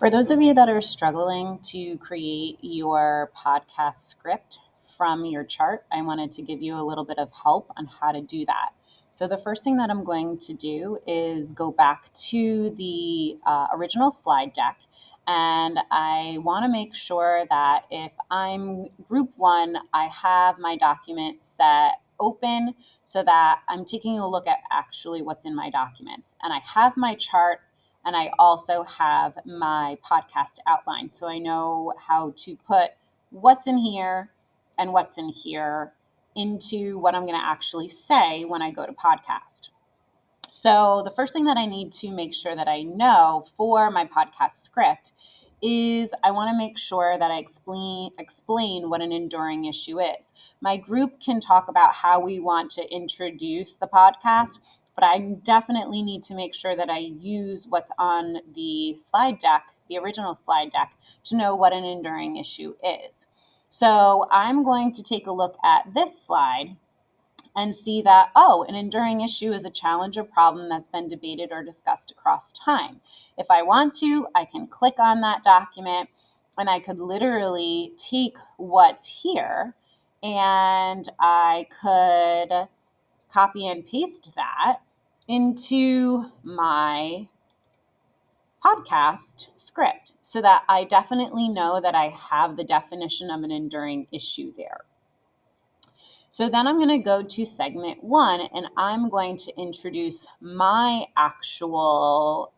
For those of you that are struggling to create your podcast script from your chart, I wanted to give you a little bit of help on how to do that. So the first thing that I'm going to do is go back to the original slide deck, and I want to make sure that if I'm group one, I have my document set open so that I'm taking a look at actually what's in my documents. And I have my chart, and I also have my podcast outline. So I know how to put what's in here and what's in here into what I'm going to actually say when I go to podcast. So the first thing that I need to make sure that I know for my podcast script is I want to make sure that I explain what an enduring issue is. My group can talk about how we want to introduce the podcast, but I definitely need to make sure that I use what's on the slide deck, the original slide deck, to know what an enduring issue is. So I'm going to take a look at this slide and see that, an enduring issue is a challenge or problem that's been debated or discussed across time. If I want to, I can click on that document and I could literally take what's here and I could copy and paste that into my podcast script so that I definitely know that I have the definition of an enduring issue there. So then I'm going to go to segment one and I'm going to introduce my actual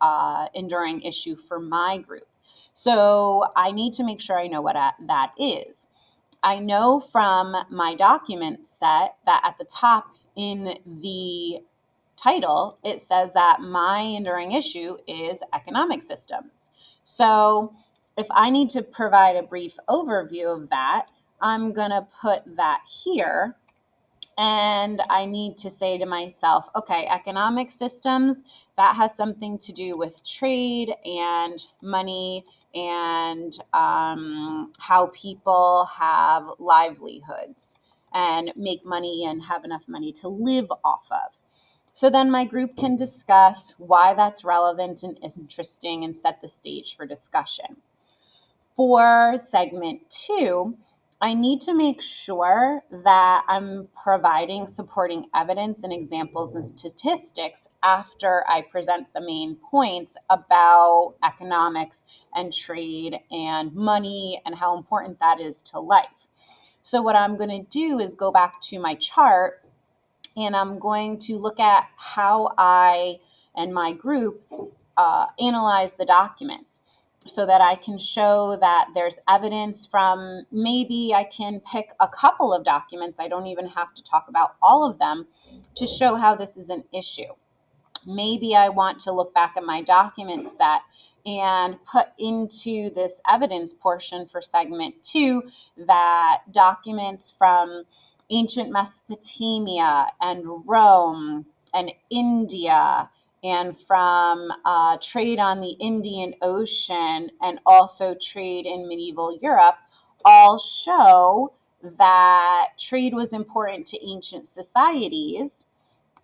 enduring issue for my group. So I need to make sure I know what that is. I know from my document set that at the top in the title, it says that my enduring issue is economic systems. So if I need to provide a brief overview of that, I'm going to put that here. And I need to say to myself, okay, economic systems, that has something to do with trade and money and how people have livelihoods and make money and have enough money to live off of. So then my group can discuss why that's relevant and interesting and set the stage for discussion. For segment two, I need to make sure that I'm providing supporting evidence and examples and statistics after I present the main points about economics and trade and money and how important that is to life. So what I'm going to do is go back to my chart and I'm going to look at how I and my group analyze the documents so that I can show that there's evidence from, maybe I can pick a couple of documents, I don't even have to talk about all of them, to show how this is an issue. Maybe I want to look back at my document set and put into this evidence portion for segment two that documents from ancient Mesopotamia and Rome and India and from trade on the Indian Ocean and also trade in medieval Europe all show that trade was important to ancient societies,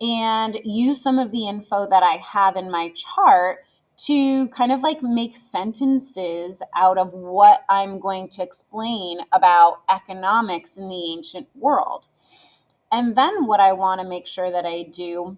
and use some of the info that I have in my chart to kind of like make sentences out of what I'm going to explain about economics in the ancient world. And then what I want to make sure that I do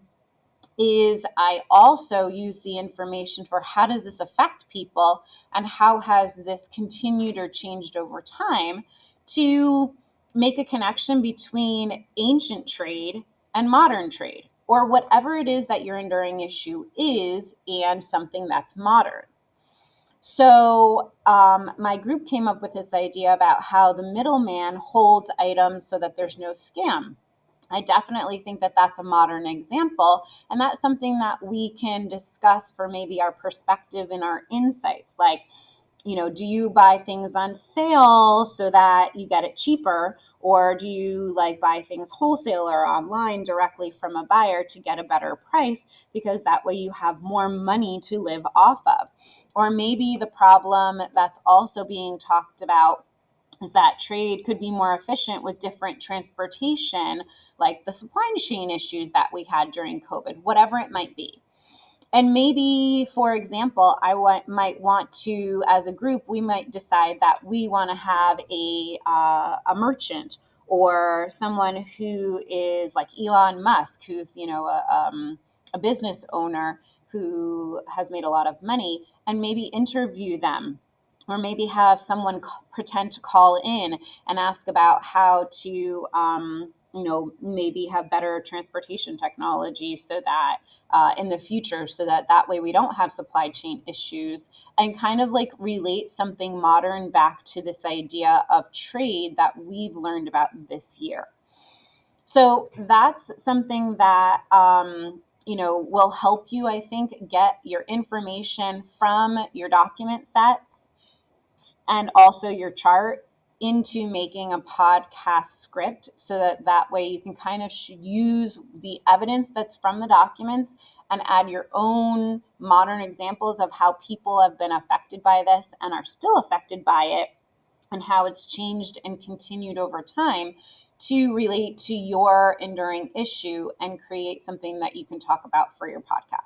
is I also use the information for how does this affect people and how has this continued or changed over time to make a connection between ancient trade and modern trade, or whatever it is that your enduring issue is and something that's modern. So my group came up with this idea about how the middleman holds items so that there's no scam. I definitely think that that's a modern example, and that's something that we can discuss for maybe our perspective and our insights. Like, do you buy things on sale so that you get it cheaper, or do you like buy things wholesale or online directly from a buyer to get a better price because that way you have more money to live off of? Or maybe the problem that's also being talked about is that trade could be more efficient with different transportation, like the supply chain issues that we had during COVID, whatever it might be. And maybe, for example, might want to, as a group, we might decide that we want to have a merchant or someone who is like Elon Musk, who's a business owner who has made a lot of money, and maybe interview them, or maybe have someone pretend to call in and ask about how to maybe have better transportation technology so that in the future, so that that way we don't have supply chain issues, and kind of like relate something modern back to this idea of trade that we've learned about this year. So that's something that will help you, I think, get your information from your document sets and also your chart into making a podcast script, so that that way you can kind of use the evidence that's from the documents and add your own modern examples of how people have been affected by this and are still affected by it, and how it's changed and continued over time to relate to your enduring issue and create something that you can talk about for your podcast.